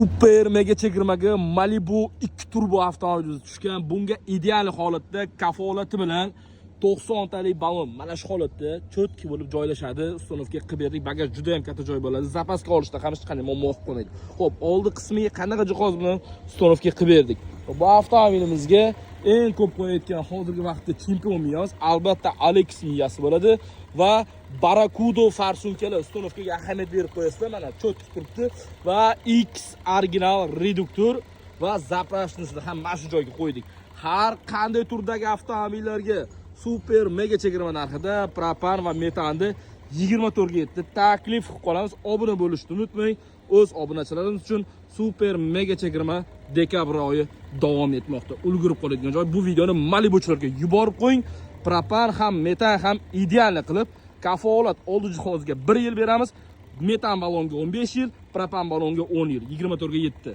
Super mega chegirmaga Malibu 2 turbo avtomobil tushgan. Bunga ideal holatda kafolati bilan 90 talik ballon mana shu holatda cho'tki bo'lib joylashadi. Ustonovga qilib berdik. Bagaj juda ham katta joy bo'ladi. Zapaska olishda ham hech qanday muammo bo'lmaydi. Xo'p, oldi qismiga qanaqa jihoz bilan Ustonovga qilib berdik. Bu avtomobilimizga eng ko'p qo'yayotgan hozirgi vaqtda chempion miyoz albatta Alex miyasi bo'ladi va Barakudo farsunkalar Ustonovga ahamiyat berib qo'yasizlar. Mana cho'tki turibdi va X original reduktor va zapravshnisini ham mana shu joyga qo'ydik. Har qanday turdagi avtomobillarga super mega chegirma narxida propan va metanni 24 ga yetdi taklif qilib qolamiz. Obuna bo'lishni unutmang. O'z obunachilarimiz uchun super mega chegirma dekabr oyi davom etmoqda. Ulgurib qoladigan joy bu videoni Malibuchilarga yuborib qo'ying. Propan ham metan ham ideal qilib kafolat oldi jihozga 1 yil beramiz. Metan ballonga 15 yil, propan ballonga 10 yil. 24 ga yetdi.